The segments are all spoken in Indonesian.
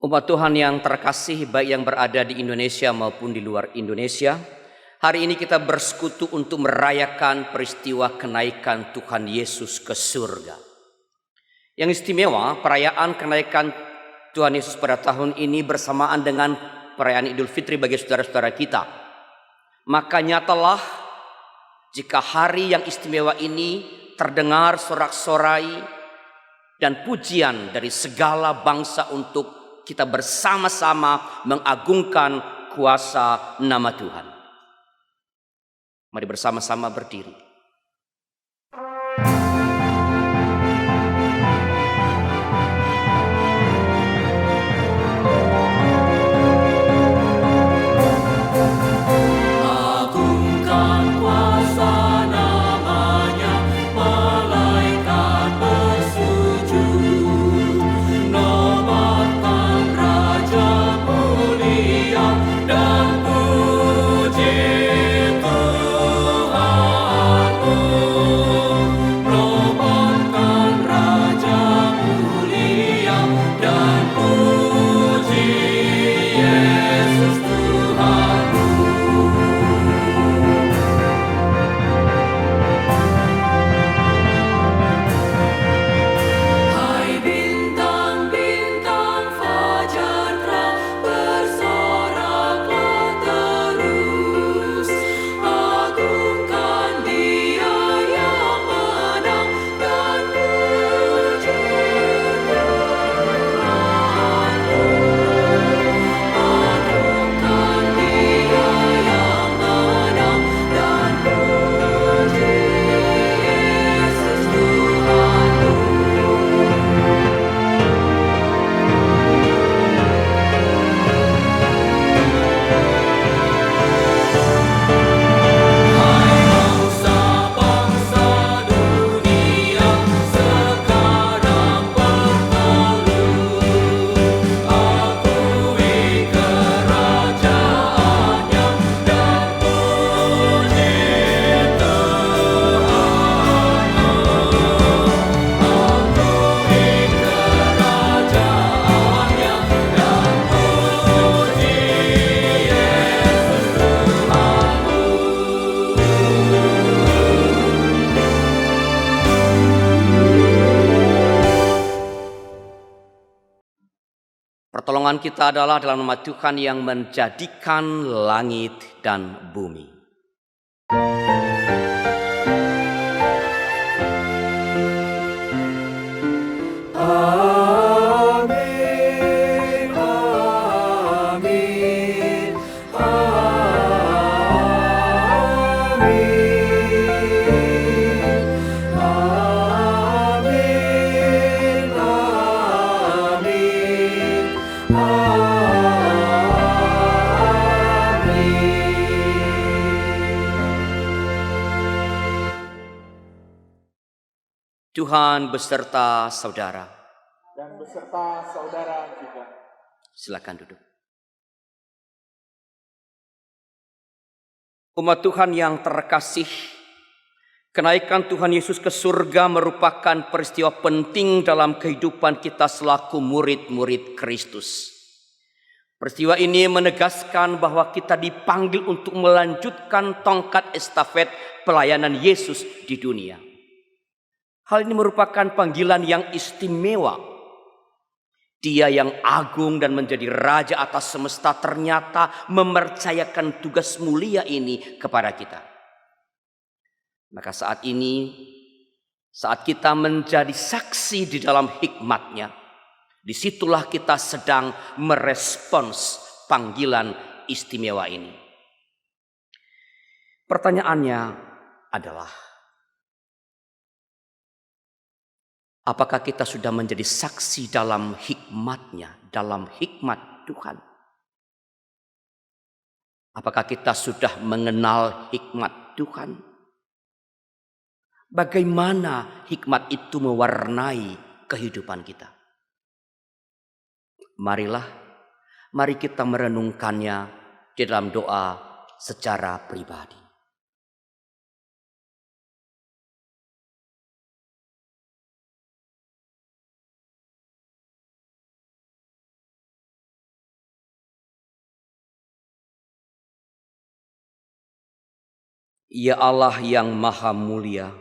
Umat Tuhan yang terkasih, baik yang berada di Indonesia maupun di luar Indonesia, hari ini kita bersekutu untuk merayakan peristiwa kenaikan Tuhan Yesus ke surga. Yang istimewa, perayaan kenaikan Tuhan Yesus pada tahun ini bersamaan dengan perayaan Idul Fitri bagi saudara-saudara kita. Maka nyatalah jika hari yang istimewa ini terdengar sorak-sorai dan pujian dari segala bangsa untuk kita bersama-sama mengagungkan kuasa nama Tuhan. Mari bersama-sama berdiri. Pertolongan kita adalah dalam nama Tuhan yang menjadikan langit dan bumi. Tuhan beserta saudara. Dan beserta saudara juga. Silakan duduk. Umat Tuhan yang terkasih, kenaikan Tuhan Yesus ke surga merupakan peristiwa penting dalam kehidupan kita selaku murid-murid Kristus. Peristiwa ini menegaskan bahwa kita dipanggil untuk melanjutkan tongkat estafet pelayanan Yesus di dunia. Hal ini merupakan panggilan yang istimewa. Dia yang agung dan menjadi raja atas semesta ternyata mempercayakan tugas mulia ini kepada kita. Maka saat ini, saat kita menjadi saksi di dalam hikmat-Nya, disitulah kita sedang merespons panggilan istimewa ini. Pertanyaannya adalah, apakah kita sudah menjadi saksi dalam hikmat-Nya, dalam hikmat Tuhan? Apakah kita sudah mengenal hikmat Tuhan? Bagaimana hikmat itu mewarnai kehidupan kita? Mari kita merenungkannya di dalam doa secara pribadi. Ya Allah yang maha mulia,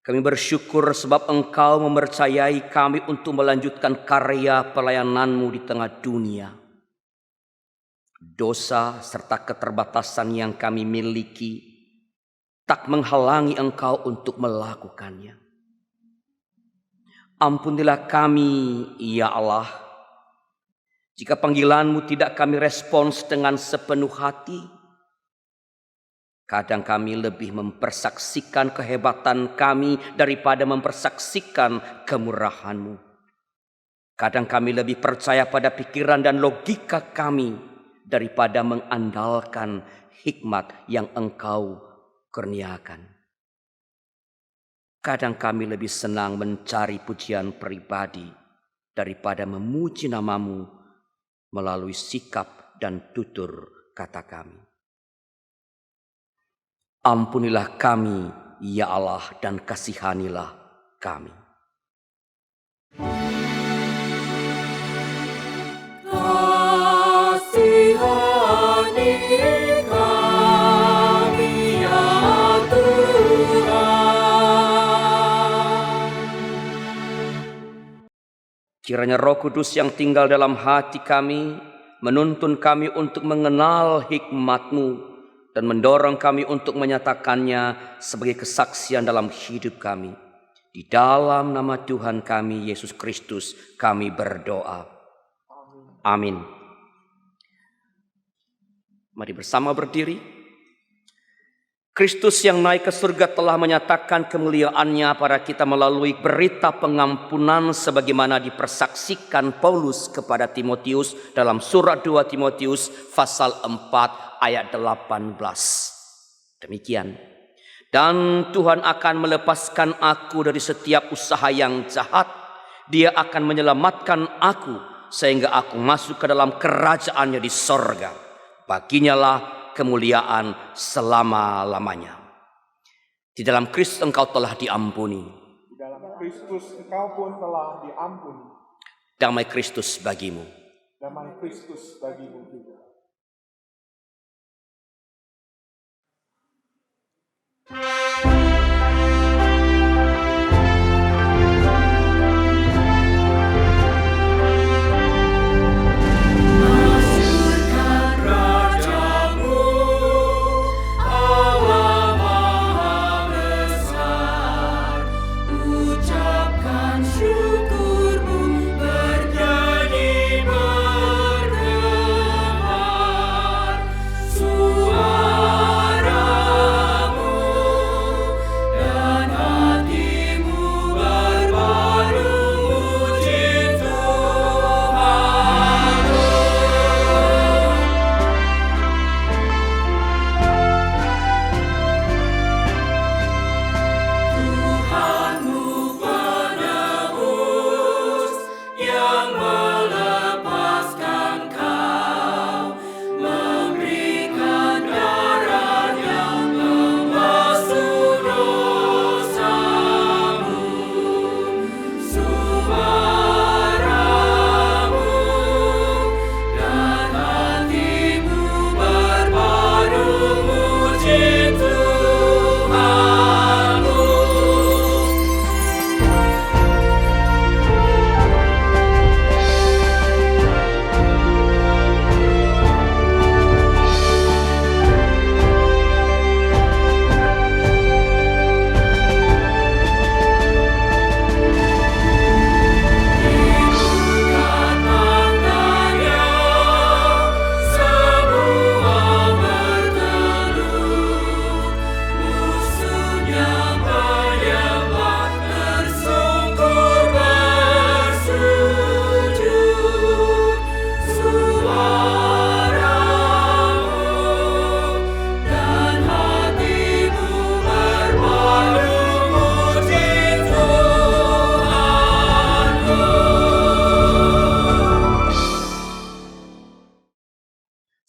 kami bersyukur sebab Engkau mempercayai kami untuk melanjutkan karya pelayanan-Mu di tengah dunia. Dosa serta keterbatasan yang kami miliki tak menghalangi Engkau untuk melakukannya. Ampunilah kami, ya Allah, jika panggilan-Mu tidak kami respons dengan sepenuh hati. Kadang kami lebih mempersaksikan kehebatan kami daripada mempersaksikan kemurahan-Mu. Kadang kami lebih percaya pada pikiran dan logika kami daripada mengandalkan hikmat yang Engkau kurniakan. Kadang kami lebih senang mencari pujian pribadi daripada memuji nama-Mu melalui sikap dan tutur kata kami. Ampunilah kami, ya Allah, dan kasihanilah kami. Kasihani kami, ya Tuhan. Kiranya Roh Kudus yang tinggal dalam hati kami menuntun kami untuk mengenal hikmat-Mu dan mendorong kami untuk menyatakannya sebagai kesaksian dalam hidup kami. Di dalam nama Tuhan kami, Yesus Kristus, kami berdoa. Amin. Mari bersama berdiri. Kristus yang naik ke surga telah menyatakan kemuliaan-Nya pada kita melalui berita pengampunan sebagaimana dipersaksikan Paulus kepada Timotius dalam surat 2 Timotius pasal 4 ayat 18. Demikian. Dan Tuhan akan melepaskan aku dari setiap usaha yang jahat. Dia akan menyelamatkan aku sehingga aku masuk ke dalam kerajaan-Nya di sorga. Baginya lah kemuliaan selama-lamanya. Di dalam Kristus engkau telah diampuni. Di dalam Kristus engkau pun telah diampuni. Damai Kristus bagimu. Damai Kristus bagimu juga.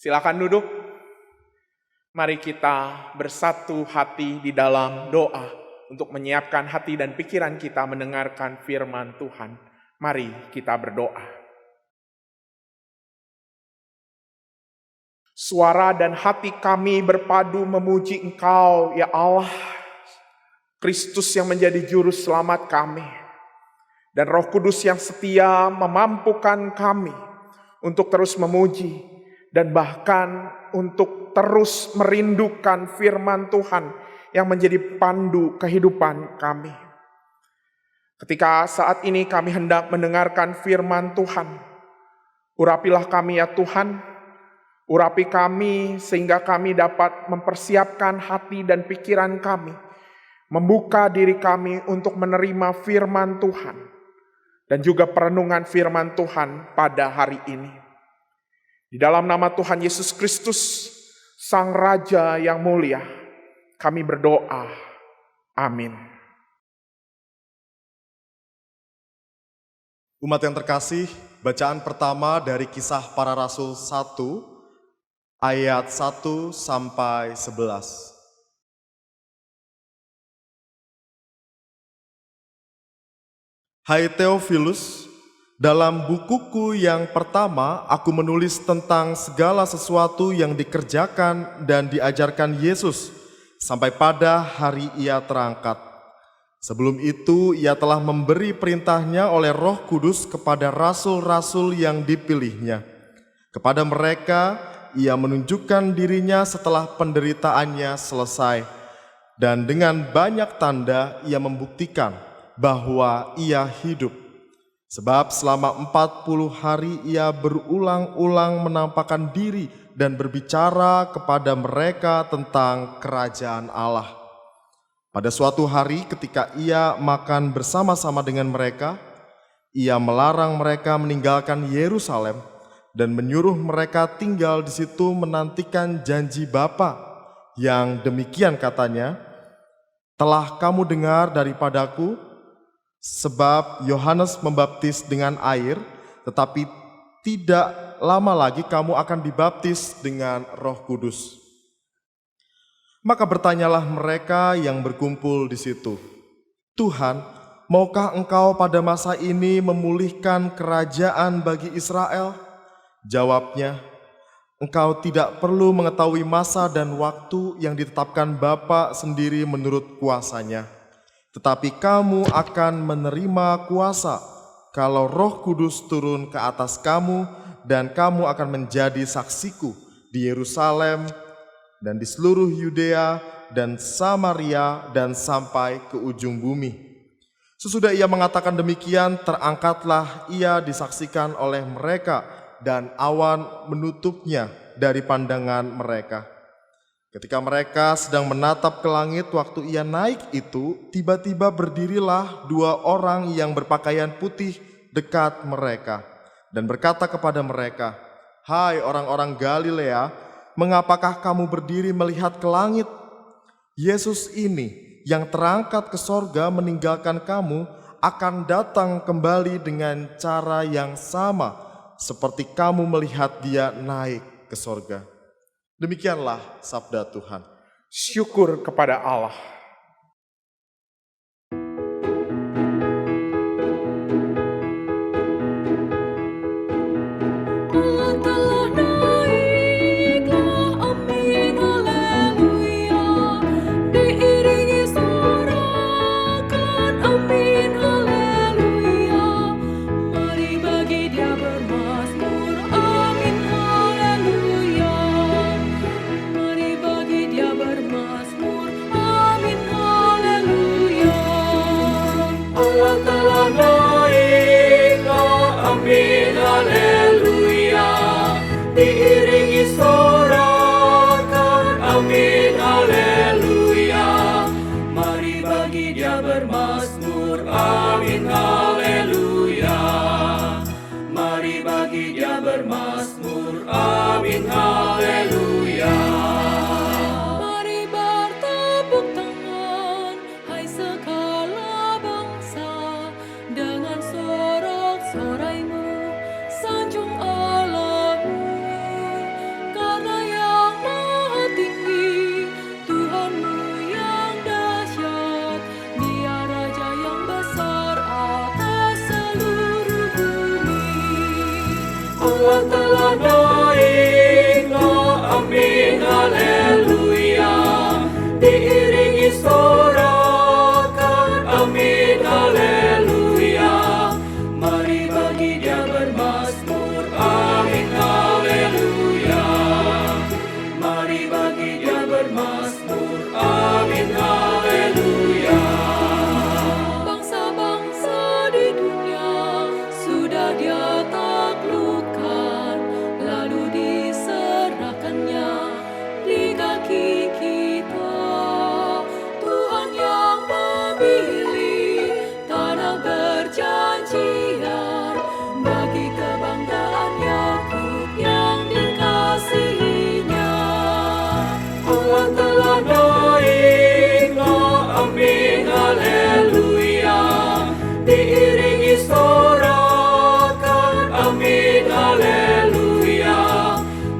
Silakan duduk. Mari kita bersatu hati di dalam doa untuk menyiapkan hati dan pikiran kita mendengarkan firman Tuhan. Mari kita berdoa. Suara dan hati kami berpadu memuji Engkau, ya Allah, Kristus yang menjadi juru selamat kami. Dan Roh Kudus yang setia memampukan kami untuk terus memuji dan bahkan untuk terus merindukan firman Tuhan yang menjadi pandu kehidupan kami. Ketika saat ini kami hendak mendengarkan firman Tuhan, urapilah kami ya Tuhan, urapi kami sehingga kami dapat mempersiapkan hati dan pikiran kami, membuka diri kami untuk menerima firman Tuhan, dan juga perenungan firman Tuhan pada hari ini. Di dalam nama Tuhan Yesus Kristus, Sang Raja yang mulia, kami berdoa. Amin. Umat yang terkasih, bacaan pertama dari Kisah Para Rasul 1, ayat 1 sampai 11. Hai Theophilus, dalam bukuku yang pertama aku menulis tentang segala sesuatu yang dikerjakan dan diajarkan Yesus sampai pada hari ia terangkat. Sebelum itu ia telah memberi perintahnya oleh Roh Kudus kepada rasul-rasul yang dipilihnya. Kepada mereka ia menunjukkan dirinya setelah penderitaannya selesai, dan dengan banyak tanda ia membuktikan bahwa ia hidup. Sebab selama 40 hari ia berulang-ulang menampakkan diri dan berbicara kepada mereka tentang kerajaan Allah. Pada suatu hari ketika ia makan bersama-sama dengan mereka, ia melarang mereka meninggalkan Yerusalem dan menyuruh mereka tinggal di situ menantikan janji Bapa, yang demikian katanya, "Telah kamu dengar daripadaku, sebab Yohanes membaptis dengan air, tetapi tidak lama lagi kamu akan dibaptis dengan Roh Kudus." Maka bertanyalah mereka yang berkumpul di situ, "Tuhan, maukah Engkau pada masa ini memulihkan kerajaan bagi Israel?" Jawabnya, "Engkau tidak perlu mengetahui masa dan waktu yang ditetapkan Bapa sendiri menurut kuasanya. Tetapi kamu akan menerima kuasa kalau Roh Kudus turun ke atas kamu, dan kamu akan menjadi saksiku di Yerusalem dan di seluruh Yudea dan Samaria dan sampai ke ujung bumi." Sesudah ia mengatakan demikian, terangkatlah ia disaksikan oleh mereka, dan awan menutupnya dari pandangan mereka. Ketika mereka sedang menatap ke langit waktu ia naik itu, tiba-tiba berdirilah 2 orang yang berpakaian putih dekat mereka dan berkata kepada mereka, "Hai orang-orang Galilea, mengapakah kamu berdiri melihat ke langit? Yesus ini yang terangkat ke sorga meninggalkan kamu akan datang kembali dengan cara yang sama seperti kamu melihat dia naik ke sorga." Demikianlah sabda Tuhan. Syukur kepada Allah. Allah telah naiklah, amin, haleluya. Diiringi sorakan, amin, haleluya. Mari bagi dia bermazmur, amin, haleluya. Mari bagi dia bermazmur, amin, haleluya. Allah telah naiklah, amin, haleluya. Diiringi sorakan, amin, haleluya. Mari bagi dia bermazmur, amin, haleluya. Mari bagi dia bermazmur, amin, haleluya. Mari bertepuk tangan, hai segala bangsa, dengan sorak-soraimu sanjung Allahmu, karena yang maha tinggi Tuhanmu yang dahsyat, Dia Raja yang besar atas seluruh bumi. Allah telah naiklah, amin, haleluya. Diiringi sorakan, amin, haleluya. Mari bagi Dia bermazmur, amin, haleluya. Mari bagi Dia bermazmur, amin, haleluya. Bangsa-bangsa di dunia sudah Dia taklukkan, lalu diserahkannya di kaki kita. Tuhan yang memilih tanah perjanjian bagi kebanggaan Yakub yang dikasihinya. Tuhan telah naik, amin, haleluya. Diiringi sorakan, amin, haleluya.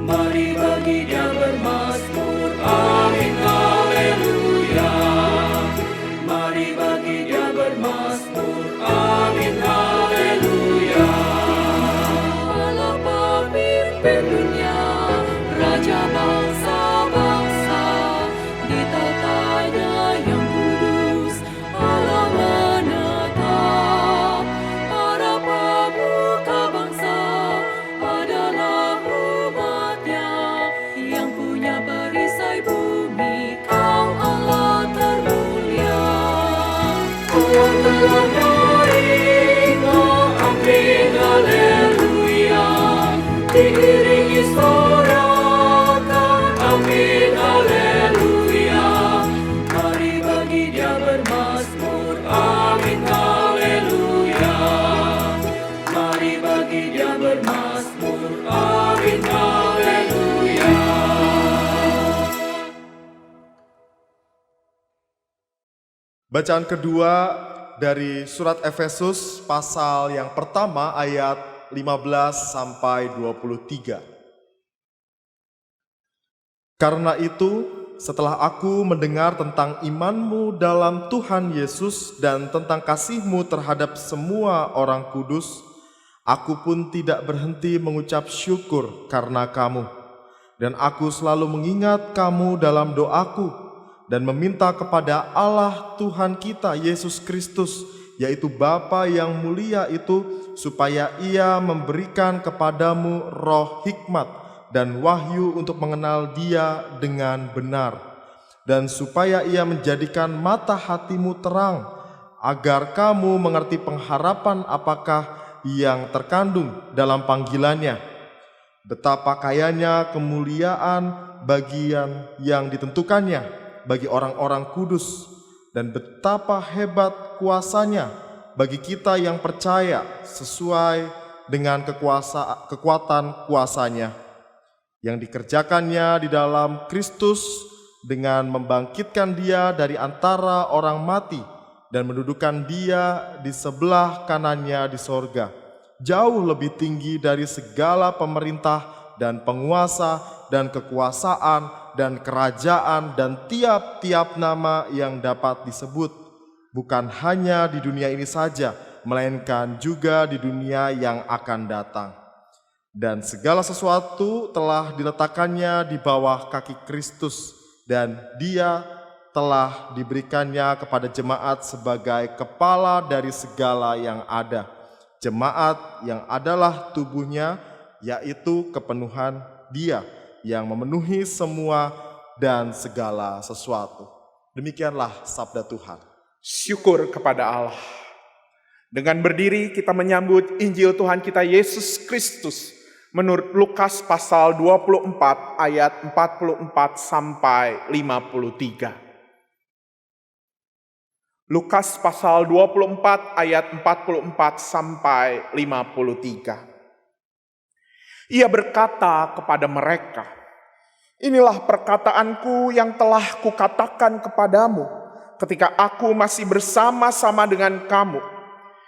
Mari bagi Dia bermazmur, amin, haleluya. Mari bagi Dia bermazmur, amin, haleluya. Allah pemimpin dunia, Raja bangsa-bangsa, ditatanya yang kudus, Allah menetap. Para pemuka bangsa adalah umat-Nya, yang punya perisai bumi, Kau Allah termulia. Tuhan telah naik, amin, haleluya. Diiringi sorakan, amin, haleluya. Mari bagi Dia bermazmur, amin, haleluya. Mari bagi Dia bermazmur, amin, haleluya. Bacaan kedua dari surat Efesus pasal yang pertama ayat 15 sampai 23. Karena itu, setelah aku mendengar tentang imanmu dalam Tuhan Yesus dan tentang kasihmu terhadap semua orang kudus, aku pun tidak berhenti mengucap syukur karena kamu. Dan aku selalu mengingat kamu dalam doaku dan meminta kepada Allah Tuhan kita Yesus Kristus, yaitu Bapa yang mulia itu, supaya Ia memberikan kepadamu roh hikmat dan wahyu untuk mengenal Dia dengan benar, dan supaya Ia menjadikan mata hatimu terang, agar kamu mengerti pengharapan apakah yang terkandung dalam panggilannya, betapa kayanya kemuliaan bagian yang ditentukannya bagi orang-orang kudus, dan betapa hebat kuasanya bagi kita yang percaya sesuai dengan kekuatan kuasanya yang dikerjakannya di dalam Kristus dengan membangkitkan Dia dari antara orang mati dan mendudukan Dia di sebelah kanannya di sorga, jauh lebih tinggi dari segala pemerintah dan penguasa dan kekuasaan dan kerajaan dan tiap-tiap nama yang dapat disebut, bukan hanya di dunia ini saja, melainkan juga di dunia yang akan datang. Dan segala sesuatu telah diletakkannya di bawah kaki Kristus, dan Dia telah diberikannya kepada jemaat sebagai kepala dari segala yang ada. Jemaat yang adalah tubuhnya, yaitu kepenuhan Dia yang memenuhi semua dan segala sesuatu. Demikianlah sabda Tuhan. Syukur kepada Allah. Dengan berdiri kita menyambut Injil Tuhan kita Yesus Kristus menurut Lukas pasal 24 ayat 44 sampai 53. Lukas pasal 24 ayat 44 sampai 53. Ia berkata kepada mereka, "Inilah perkataanku yang telah kukatakan kepadamu ketika aku masih bersama-sama dengan kamu,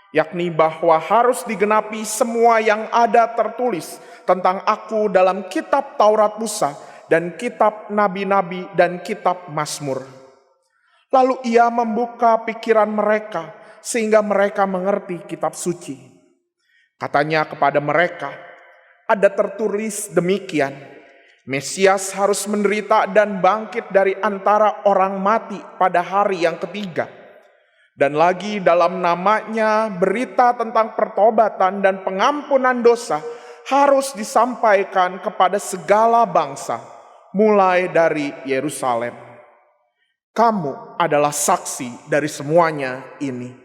yakni bahwa harus digenapi semua yang ada tertulis tentang aku dalam kitab Taurat Musa dan kitab nabi-nabi dan kitab Mazmur." Lalu ia membuka pikiran mereka sehingga mereka mengerti kitab suci. Katanya kepada mereka, "Ada tertulis demikian, Mesias harus menderita dan bangkit dari antara orang mati pada hari yang ketiga. Dan lagi dalam namanya berita tentang pertobatan dan pengampunan dosa harus disampaikan kepada segala bangsa, mulai dari Yerusalem. Kamu adalah saksi dari semuanya ini.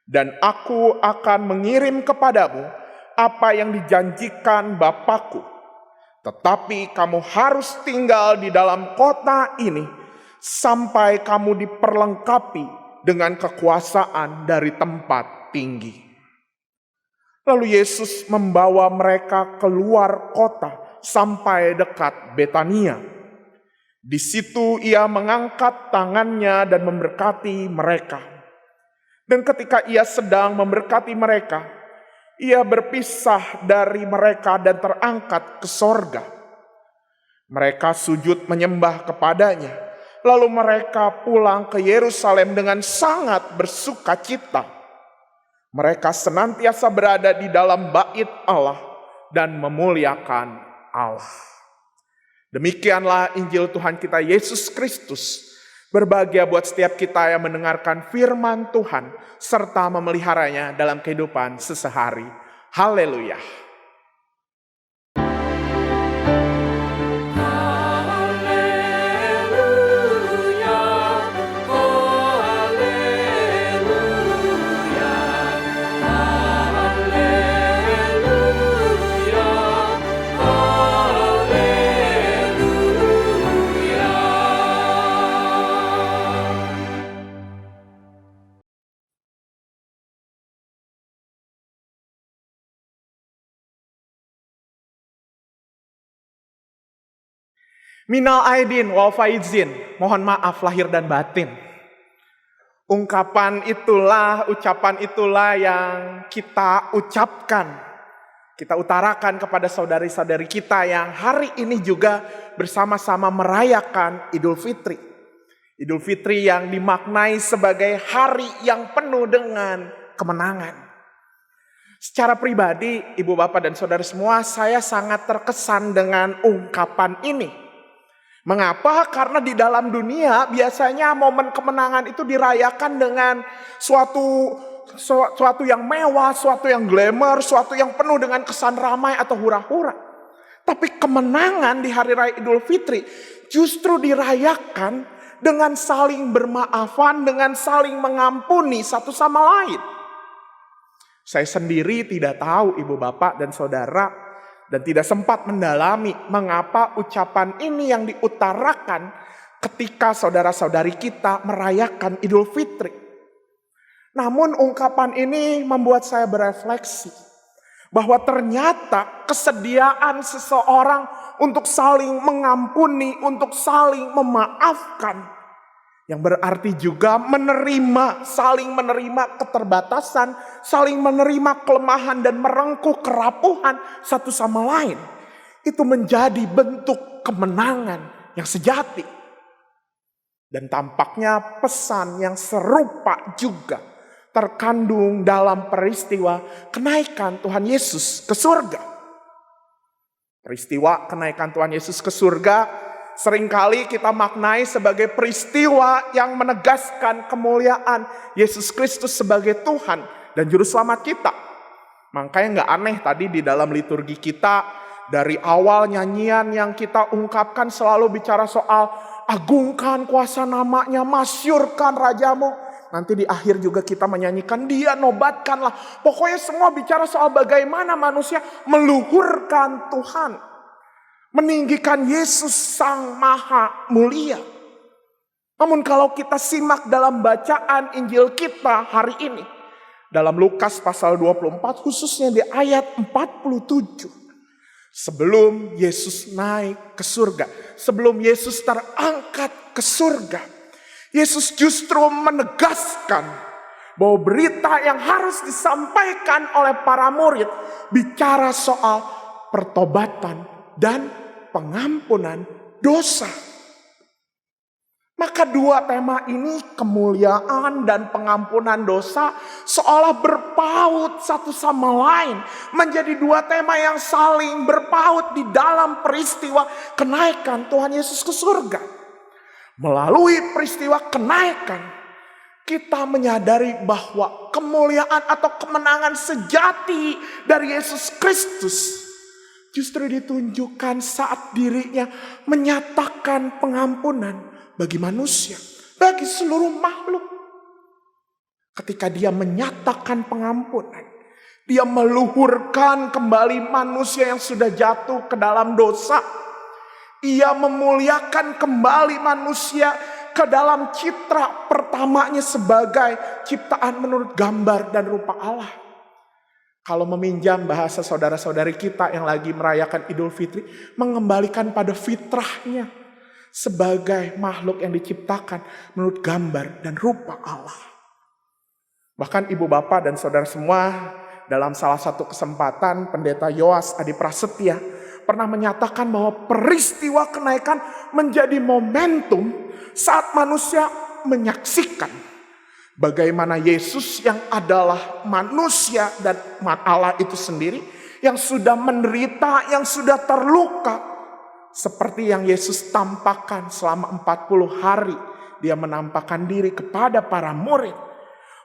Dan aku akan mengirim kepadamu apa yang dijanjikan Bapakku. Tetapi kamu harus tinggal di dalam kota ini sampai kamu diperlengkapi dengan kekuasaan dari tempat tinggi. Lalu Yesus membawa mereka keluar kota sampai dekat Betania. Di situ ia mengangkat tangannya dan memberkati mereka. Dan ketika ia sedang memberkati mereka, ia berpisah dari mereka dan terangkat ke sorga. Mereka sujud menyembah kepadanya. Lalu mereka pulang ke Yerusalem dengan sangat bersuka cita. Mereka senantiasa berada di dalam bait Allah dan memuliakan Allah. Demikianlah Injil Tuhan kita Yesus Kristus. Berbahagia buat setiap kita yang mendengarkan firman Tuhan serta memeliharanya dalam kehidupan sehari-hari. Haleluya. Minal aidin wal faizin, mohon maaf lahir dan batin. Ucapan itulah yang kita ucapkan, kita utarakan kepada saudari-saudari kita yang hari ini juga bersama-sama merayakan Idul Fitri. Idul Fitri yang dimaknai sebagai hari yang penuh dengan kemenangan. Secara pribadi, ibu bapak dan saudara semua, saya sangat terkesan dengan ungkapan ini. Mengapa? Karena di dalam dunia biasanya momen kemenangan itu dirayakan dengan suatu yang mewah, suatu yang glamour, suatu yang penuh dengan kesan ramai atau hura-hura. Tapi kemenangan di hari raya Idul Fitri justru dirayakan dengan saling bermaafan, dengan saling mengampuni satu sama lain. Saya sendiri tidak tahu ibu bapak dan saudara, dan tidak sempat mendalami mengapa ucapan ini yang diutarakan ketika saudara-saudari kita merayakan Idul Fitri. Namun ungkapan ini membuat saya berefleksi bahwa ternyata kesediaan seseorang untuk saling mengampuni, untuk saling memaafkan, yang berarti juga saling menerima keterbatasan, saling menerima kelemahan dan merengkuh kerapuhan satu sama lain. Itu menjadi bentuk kemenangan yang sejati. Dan tampaknya pesan yang serupa juga terkandung dalam peristiwa kenaikan Tuhan Yesus ke surga. Peristiwa kenaikan Tuhan Yesus ke surga seringkali kita maknai sebagai peristiwa yang menegaskan kemuliaan Yesus Kristus sebagai Tuhan dan Juru Selamat kita. Makanya gak aneh tadi di dalam liturgi kita, dari awal nyanyian yang kita ungkapkan selalu bicara soal agungkan kuasa namanya, masyurkan rajamu. Nanti di akhir juga kita menyanyikan dia nobatkanlah. Pokoknya semua bicara soal bagaimana manusia meluhurkan Tuhan, meninggikan Yesus Sang Maha Mulia. Namun kalau kita simak dalam bacaan Injil kita hari ini, dalam Lukas pasal 24 khususnya di ayat 47. Sebelum Yesus naik ke surga, sebelum Yesus terangkat ke surga, Yesus justru menegaskan bahwa berita yang harus disampaikan oleh para murid bicara soal pertobatan dan pengampunan dosa. Maka dua tema ini, kemuliaan dan pengampunan dosa, seolah berpaut satu sama lain. Menjadi dua tema yang saling berpaut di dalam peristiwa kenaikan Tuhan Yesus ke surga. Melalui peristiwa kenaikan, kita menyadari bahwa kemuliaan atau kemenangan sejati dari Yesus Kristus justru ditunjukkan saat dirinya menyatakan pengampunan bagi manusia, bagi seluruh makhluk. Ketika dia menyatakan pengampunan, dia meluhurkan kembali manusia yang sudah jatuh ke dalam dosa. Ia memuliakan kembali manusia ke dalam citra pertamanya sebagai ciptaan menurut gambar dan rupa Allah. Kalau meminjam bahasa saudara-saudari kita yang lagi merayakan Idul Fitri, mengembalikan pada fitrahnya sebagai makhluk yang diciptakan menurut gambar dan rupa Allah. Bahkan ibu bapak dan saudara semua, dalam salah satu kesempatan Pendeta Yoas Adi Prasetya pernah menyatakan bahwa peristiwa kenaikan menjadi momentum saat manusia menyaksikan bagaimana Yesus yang adalah manusia dan Allah itu sendiri, yang sudah menderita, yang sudah terluka, seperti yang Yesus tampakkan selama 40 hari. Dia menampakkan diri kepada para murid,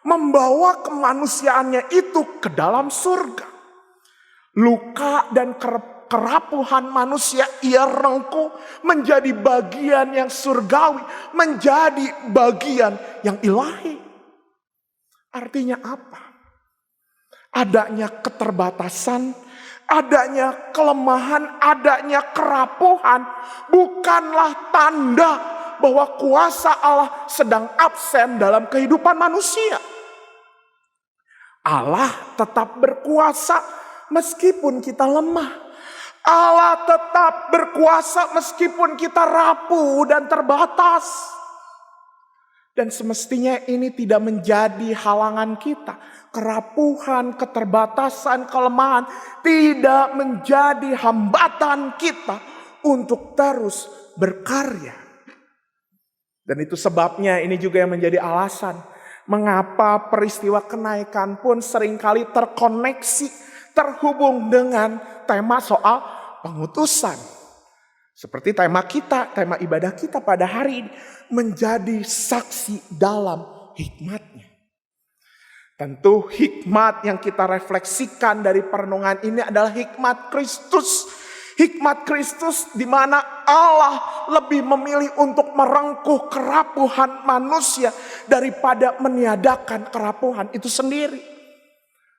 membawa kemanusiaannya itu ke dalam surga. Luka dan kerapuhan manusia ia rengkuh menjadi bagian yang surgawi, menjadi bagian yang ilahi. Artinya apa? Adanya keterbatasan, adanya kelemahan, adanya kerapuhan bukanlah tanda bahwa kuasa Allah sedang absen dalam kehidupan manusia. Allah tetap berkuasa meskipun kita lemah. Allah tetap berkuasa meskipun kita rapuh dan terbatas. Dan semestinya ini tidak menjadi halangan kita. Kerapuhan, keterbatasan, kelemahan tidak menjadi hambatan kita untuk terus berkarya. Dan itu sebabnya ini juga yang menjadi alasan mengapa peristiwa kenaikan pun seringkali terkoneksi, terhubung dengan tema soal pengutusan. Seperti tema kita, tema ibadah kita pada hari ini, menjadi saksi dalam hikmatnya. Tentu hikmat yang kita refleksikan dari perenungan ini adalah hikmat Kristus. Hikmat Kristus di mana Allah lebih memilih untuk merengkuh kerapuhan manusia daripada meniadakan kerapuhan itu sendiri.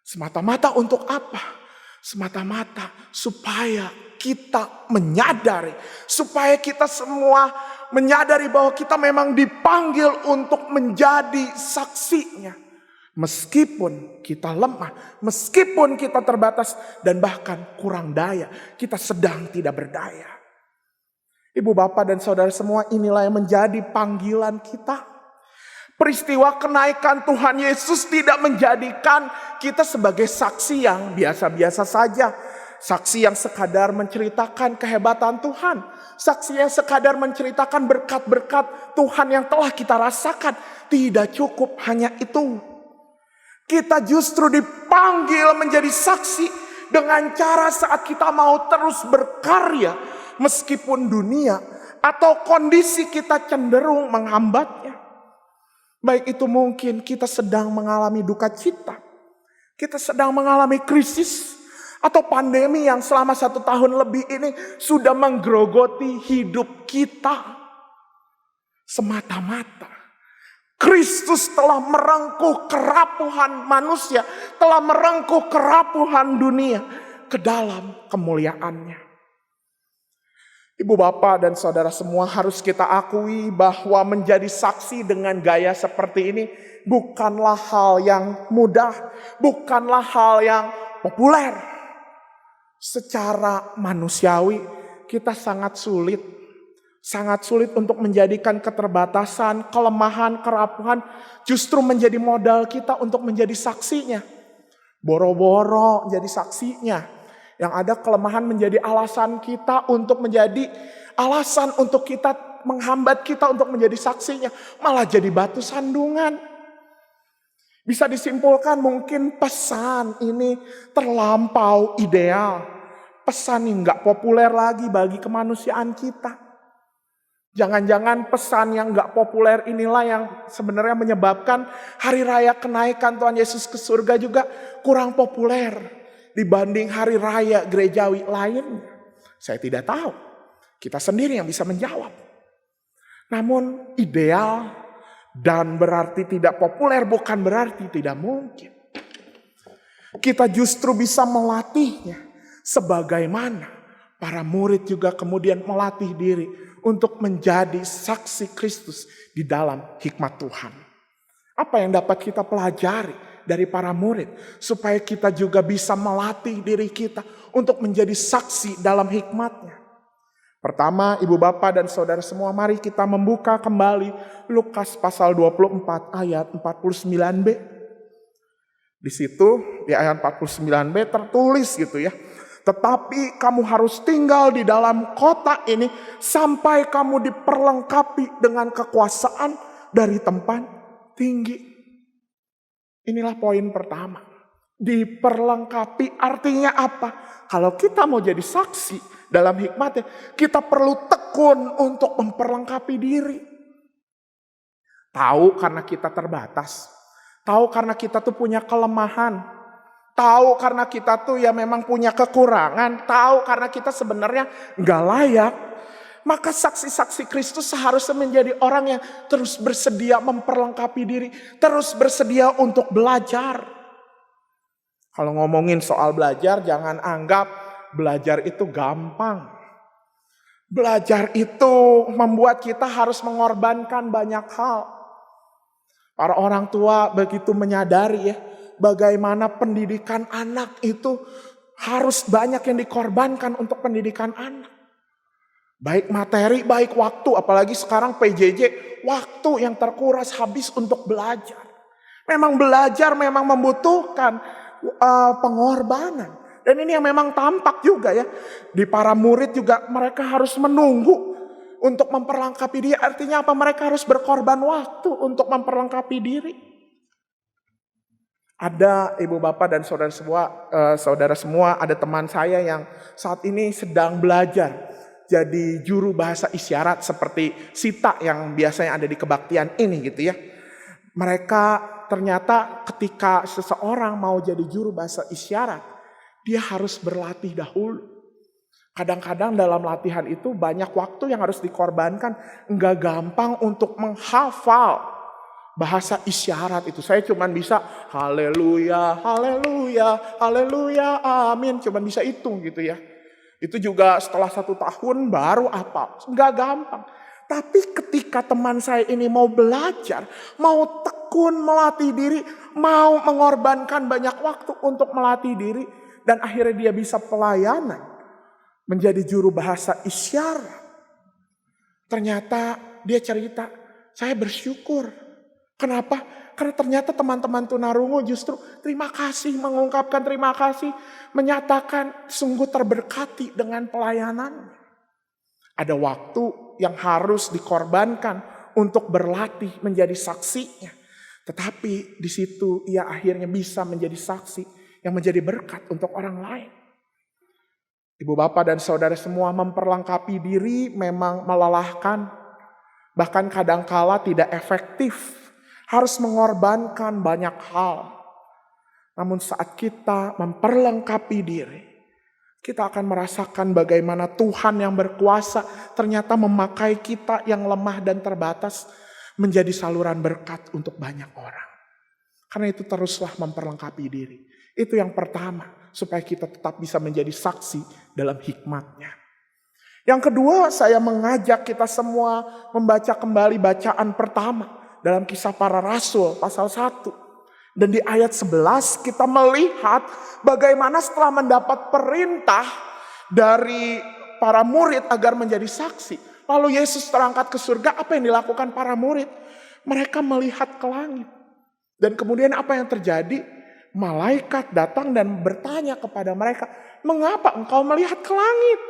Semata-mata untuk apa? Semata-mata supaya kita menyadari, supaya kita semua menyadari bahwa kita memang dipanggil untuk menjadi saksinya. Meskipun kita lemah, meskipun kita terbatas dan bahkan kurang daya, kita sedang tidak berdaya. Ibu bapak dan saudara semua, inilah yang menjadi panggilan kita. Peristiwa kenaikan Tuhan Yesus tidak menjadikan kita sebagai saksi yang biasa-biasa saja. Saksi yang sekadar menceritakan kehebatan Tuhan. Saksi yang sekadar menceritakan berkat-berkat Tuhan yang telah kita rasakan. Tidak cukup hanya itu. Kita justru dipanggil menjadi saksi dengan cara saat kita mau terus berkarya. Meskipun dunia atau kondisi kita cenderung menghambatnya. Baik itu mungkin kita sedang mengalami duka cita. Kita sedang mengalami krisis. Atau pandemi yang selama 1 tahun lebih ini sudah menggerogoti hidup kita. Semata-mata Kristus telah merengkuh kerapuhan manusia. Telah merengkuh kerapuhan dunia ke dalam kemuliaannya. Ibu bapak dan saudara semua, harus kita akui bahwa menjadi saksi dengan gaya seperti ini bukanlah hal yang mudah. Bukanlah hal yang populer. Secara manusiawi kita sangat sulit untuk menjadikan keterbatasan, kelemahan, kerapuhan justru menjadi modal kita untuk menjadi saksinya. Boro-boro jadi saksinya. Yang ada kelemahan menjadi alasan kita untuk menjadi alasan untuk kita menghambat kita untuk menjadi saksinya, malah jadi batu sandungan. Bisa disimpulkan mungkin pesan ini terlampau ideal. Pesan yang gak populer lagi bagi kemanusiaan kita. Jangan-jangan pesan yang gak populer inilah yang sebenarnya menyebabkan hari raya kenaikan Tuhan Yesus ke surga juga kurang populer dibanding hari raya gerejawi lainnya. Saya tidak tahu. Kita sendiri yang bisa menjawab. Namun ideal dan berarti tidak populer bukan berarti tidak mungkin. Kita justru bisa melatihnya sebagaimana para murid juga kemudian melatih diri untuk menjadi saksi Kristus di dalam hikmat Tuhan. Apa yang dapat kita pelajari dari para murid supaya kita juga bisa melatih diri kita untuk menjadi saksi dalam hikmatnya. Pertama, ibu bapak dan saudara semua, mari kita membuka kembali Lukas pasal 24 ayat 49b. Di situ di ayat 49b tertulis gitu ya. Tetapi kamu harus tinggal di dalam kota ini sampai kamu diperlengkapi dengan kekuasaan dari tempat tinggi. Inilah poin pertama. Diperlengkapi artinya apa? Kalau kita mau jadi saksi dalam hikmatnya, kita perlu tekun untuk memperlengkapi diri. Tahu karena kita terbatas. Tahu karena kita tuh punya kelemahan. Tahu karena kita tuh ya memang punya kekurangan. Tahu karena kita sebenarnya gak layak. Maka saksi-saksi Kristus seharusnya menjadi orang yang terus bersedia memperlengkapi diri. Terus bersedia untuk belajar. Kalau ngomongin soal belajar, jangan anggap belajar itu gampang. Belajar itu membuat kita harus mengorbankan banyak hal. Para orang tua begitu menyadari ya, bagaimana pendidikan anak itu harus banyak yang dikorbankan untuk pendidikan anak. Baik materi, baik waktu, apalagi sekarang PJJ, waktu yang terkuras habis untuk belajar. Memang belajar memang membutuhkan pengorbanan. Dan ini yang memang tampak juga ya. Di para murid juga mereka harus menunggu untuk memperlengkapi diri. Artinya apa? Mereka harus berkorban waktu untuk memperlengkapi diri. Ada ibu bapak dan saudara semua, ada teman saya yang saat ini sedang belajar jadi juru bahasa isyarat seperti Sita yang biasanya ada di kebaktian ini gitu ya. Mereka ternyata ketika seseorang mau jadi juru bahasa isyarat, dia harus berlatih dahulu. Kadang-kadang dalam latihan itu banyak waktu yang harus dikorbankan. Enggak gampang untuk menghafal bahasa isyarat itu. Saya cuma bisa haleluya, haleluya, haleluya, amin. Cuma bisa hitung gitu ya. Itu juga setelah 1 tahun baru hafal. Enggak gampang. Tapi ketika teman saya ini mau belajar, mau tekun melatih diri, mau mengorbankan banyak waktu untuk melatih diri, dan akhirnya dia bisa pelayanan menjadi juru bahasa isyarat. Ternyata dia cerita, saya bersyukur. Kenapa? Karena ternyata teman-teman tunarungu justru terima kasih, mengungkapkan terima kasih, menyatakan sungguh terberkati dengan pelayanan. Ada waktu yang harus dikorbankan untuk berlatih menjadi saksinya. Tetapi di situ ia akhirnya bisa menjadi saksi yang menjadi berkat untuk orang lain. Ibu bapak dan saudara semua, memperlengkapi diri memang melelahkan. Bahkan kadangkala tidak efektif. Harus mengorbankan banyak hal. Namun saat kita memperlengkapi diri, kita akan merasakan bagaimana Tuhan yang berkuasa ternyata memakai kita yang lemah dan terbatas menjadi saluran berkat untuk banyak orang. Karena itu teruslah memperlengkapi diri. Itu yang pertama, supaya kita tetap bisa menjadi saksi dalam hikmatnya. Yang kedua, saya mengajak kita semua membaca kembali bacaan pertama dalam Kisah Para Rasul pasal 1. Dan di ayat 11 kita melihat bagaimana setelah mendapat perintah dari para murid agar menjadi saksi, lalu Yesus terangkat ke surga, apa yang dilakukan para murid? Mereka melihat ke langit. Dan kemudian apa yang terjadi? Malaikat datang dan bertanya kepada mereka, mengapa engkau melihat ke langit?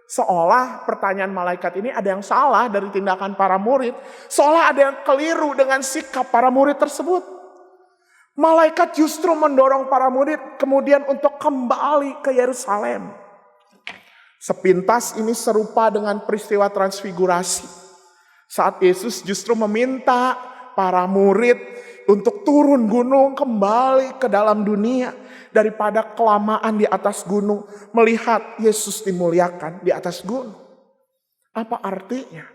Seolah pertanyaan malaikat ini ada yang salah dari tindakan para murid. Seolah ada yang keliru dengan sikap para murid tersebut. Malaikat justru mendorong para murid kemudian untuk kembali ke Yerusalem. Sepintas ini serupa dengan peristiwa transfigurasi. Saat Yesus justru meminta para murid untuk turun gunung kembali ke dalam dunia. Daripada kelamaan di atas gunung melihat Yesus dimuliakan di atas gunung. Apa artinya?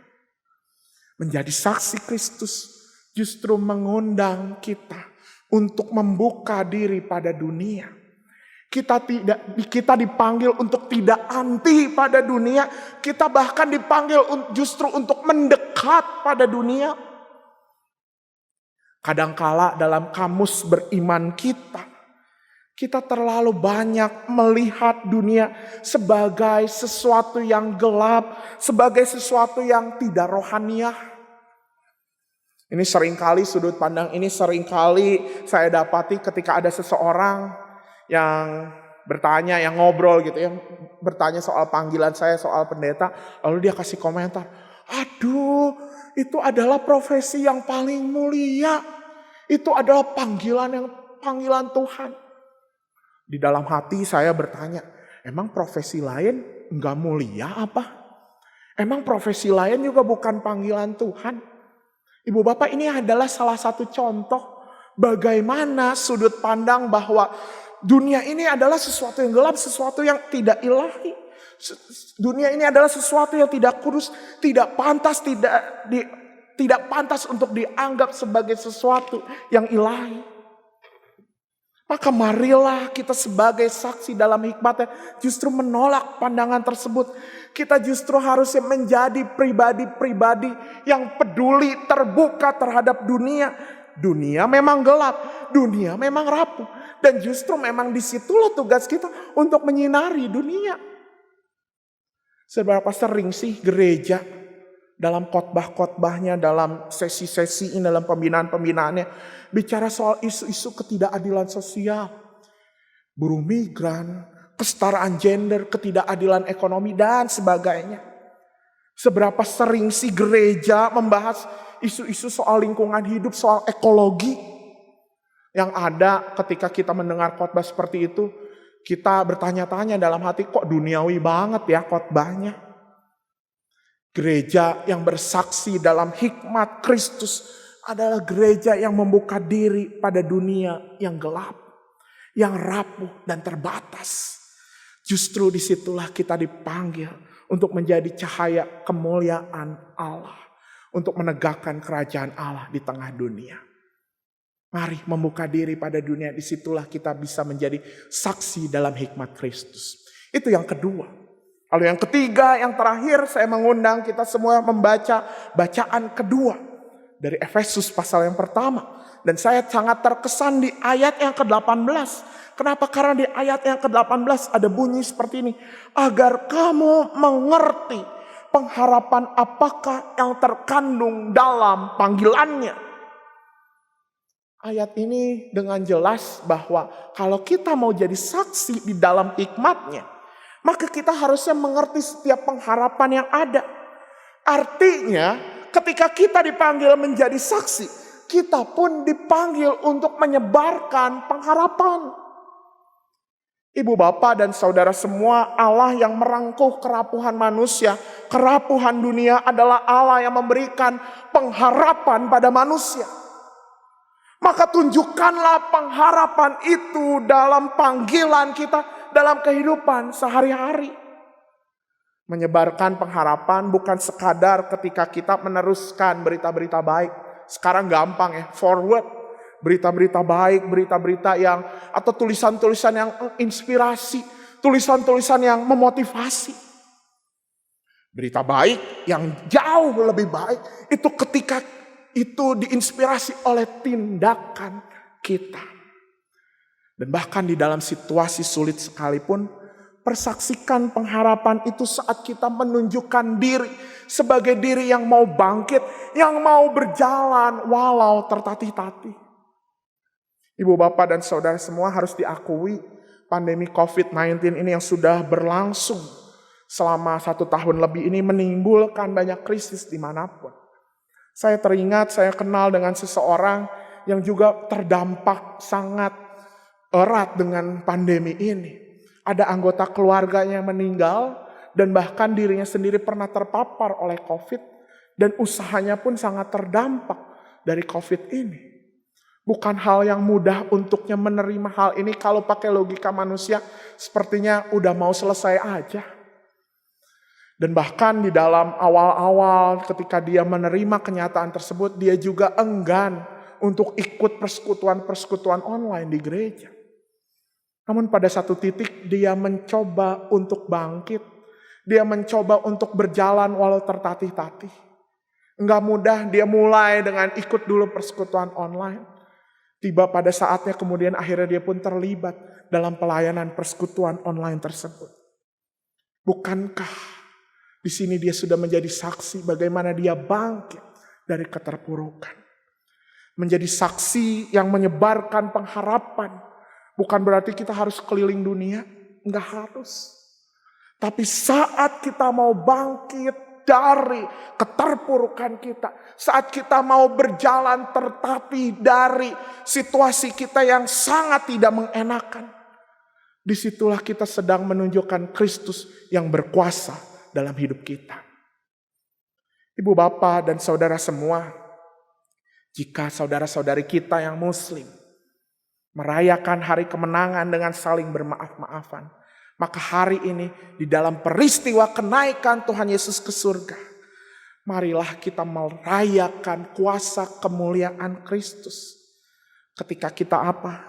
Menjadi saksi Kristus justru mengundang kita untuk membuka diri pada dunia. Kita dipanggil untuk tidak anti pada dunia. Kita bahkan dipanggil justru untuk mendekat pada dunia. Kadangkala dalam kamus beriman kita terlalu banyak melihat dunia sebagai sesuatu yang gelap, sebagai sesuatu yang tidak rohaniah. Ini seringkali sudut pandang ini seringkali saya dapati ketika ada seseorang yang bertanya, yang ngobrol gitu ya, bertanya soal panggilan saya, soal pendeta, lalu dia kasih komentar, aduh itu adalah profesi yang paling mulia, itu adalah panggilan Tuhan. Di dalam hati saya bertanya, emang profesi lain enggak mulia apa? Emang profesi lain juga bukan panggilan Tuhan? Ibu bapak, ini adalah salah satu contoh bagaimana sudut pandang bahwa dunia ini adalah sesuatu yang gelap, sesuatu yang tidak ilahi. Dunia ini adalah sesuatu yang tidak kudus, tidak pantas untuk dianggap sebagai sesuatu yang ilahi. Maka marilah kita sebagai saksi dalam hikmatnya justru menolak pandangan tersebut. Kita justru harusnya menjadi pribadi-pribadi yang peduli, terbuka terhadap dunia. Dunia memang gelap, dunia memang rapuh. Dan justru memang disitulah tugas kita untuk menyinari dunia. Seberapa sering sih gereja dalam khotbah-khotbahnya, dalam sesi-sesi, dalam pembinaan-pembinaannya, bicara soal isu-isu ketidakadilan sosial, buruh migran, kesetaraan gender, ketidakadilan ekonomi, dan sebagainya. Seberapa sering sih gereja membahas isu-isu soal lingkungan hidup, soal ekologi. Yang ada ketika kita mendengar khotbah seperti itu, kita bertanya-tanya dalam hati, kok duniawi banget ya khotbahnya. Gereja yang bersaksi dalam hikmat Kristus adalah gereja yang membuka diri pada dunia yang gelap, yang rapuh dan terbatas. Justru disitulah kita dipanggil untuk menjadi cahaya kemuliaan Allah, untuk menegakkan kerajaan Allah di tengah dunia. Mari membuka diri pada dunia, disitulah kita bisa menjadi saksi dalam hikmat Kristus. Itu yang kedua. Lalu yang ketiga, yang terakhir, saya mengundang kita semua membaca bacaan kedua dari Efesus pasal yang pertama. Dan saya sangat terkesan di ayat yang ke-18. Kenapa? Karena di ayat yang ke-18 ada bunyi seperti ini. Agar kamu mengerti pengharapan apakah yang terkandung dalam panggilannya. Ayat ini dengan jelas bahwa kalau kita mau jadi saksi di dalam hikmatnya, maka kita harusnya mengerti setiap pengharapan yang ada. Artinya ketika kita dipanggil menjadi saksi, kita pun dipanggil untuk menyebarkan pengharapan. Ibu bapak dan saudara semua, Allah yang merangkuh kerapuhan manusia, kerapuhan dunia adalah Allah yang memberikan pengharapan pada manusia. Maka tunjukkanlah pengharapan itu dalam panggilan kita, dalam kehidupan sehari-hari. Menyebarkan pengharapan bukan sekadar ketika kita meneruskan berita-berita baik. Sekarang gampang ya, forward. Berita-berita baik, berita-berita yang, atau tulisan-tulisan yang inspirasi. Tulisan-tulisan yang memotivasi. Berita baik yang jauh lebih baik, itu ketika itu diinspirasi oleh tindakan kita. Dan bahkan di dalam situasi sulit sekalipun, persaksikan pengharapan itu saat kita menunjukkan diri sebagai diri yang mau bangkit, yang mau berjalan walau tertatih-tatih. Ibu bapak dan saudara semua, harus diakui pandemi COVID-19 ini yang sudah berlangsung selama 1 tahun lebih ini menimbulkan banyak krisis dimanapun. Saya teringat saya kenal dengan seseorang yang juga terdampak sangat erat dengan pandemi ini. Ada anggota keluarganya yang meninggal dan bahkan dirinya sendiri pernah terpapar oleh COVID dan usahanya pun sangat terdampak dari COVID ini. Bukan hal yang mudah untuknya menerima hal ini kalau pakai logika manusia sepertinya udah mau selesai aja. Dan bahkan di dalam awal-awal ketika dia menerima kenyataan tersebut, dia juga enggan untuk ikut persekutuan-persekutuan online di gereja. Namun pada satu titik dia mencoba untuk bangkit. Dia mencoba untuk berjalan walau tertatih-tatih. Enggak mudah, dia mulai dengan ikut dulu persekutuan online. Tiba pada saatnya kemudian akhirnya dia pun terlibat dalam pelayanan persekutuan online tersebut. Bukankah di sini dia sudah menjadi saksi bagaimana dia bangkit dari keterpurukan. Menjadi saksi yang menyebarkan pengharapan. Bukan berarti kita harus keliling dunia. Enggak harus. Tapi saat kita mau bangkit dari keterpurukan kita. Saat kita mau berjalan tertatih dari situasi kita yang sangat tidak mengenakan. Disitulah kita sedang menunjukkan Kristus yang berkuasa dalam hidup kita. Ibu bapak dan saudara semua, jika saudara-saudari kita yang muslim merayakan hari kemenangan dengan saling bermaaf-maafan, maka hari ini di dalam peristiwa kenaikan Tuhan Yesus ke surga, marilah kita merayakan kuasa kemuliaan Kristus. Ketika kita apa?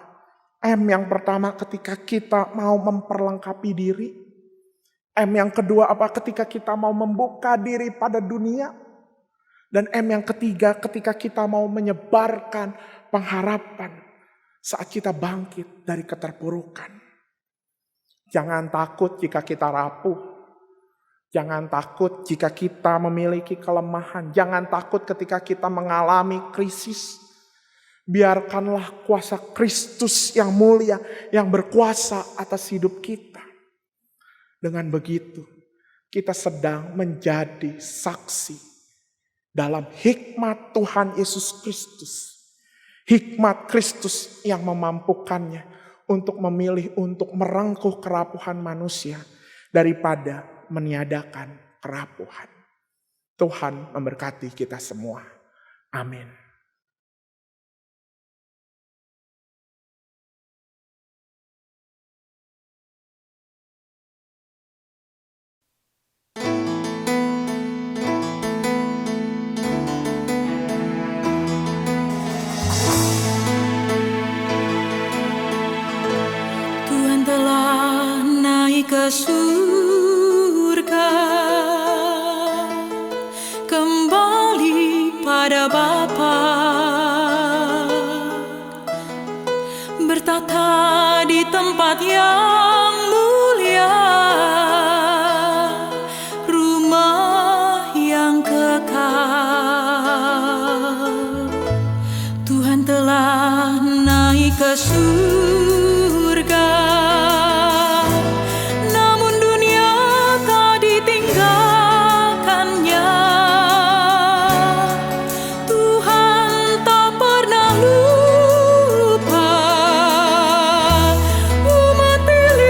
Yang pertama ketika kita mau memperlengkapi diri. Yang kedua apa? Ketika kita mau membuka diri pada dunia. Dan yang ketiga ketika kita mau menyebarkan pengharapan saat kita bangkit dari keterpurukan. Jangan takut jika kita rapuh. Jangan takut jika kita memiliki kelemahan. Jangan takut ketika kita mengalami krisis. Biarkanlah kuasa Kristus yang mulia, yang berkuasa atas hidup kita. Dengan begitu, kita sedang menjadi saksi dalam hikmat Tuhan Yesus Kristus. Hikmat Kristus yang memampukannya untuk memilih untuk merengkuh kerapuhan manusia daripada meniadakan kerapuhan. Tuhan memberkati kita semua. Amin. Tuhan telah naik ke surga, kembali pada Bapa, bertata di tempat yang mulia, rumah yang kekal. Tuhan telah naik ke surga, namun dunia tak ditinggalkannya. Tuhan tak pernah lupa umat pilih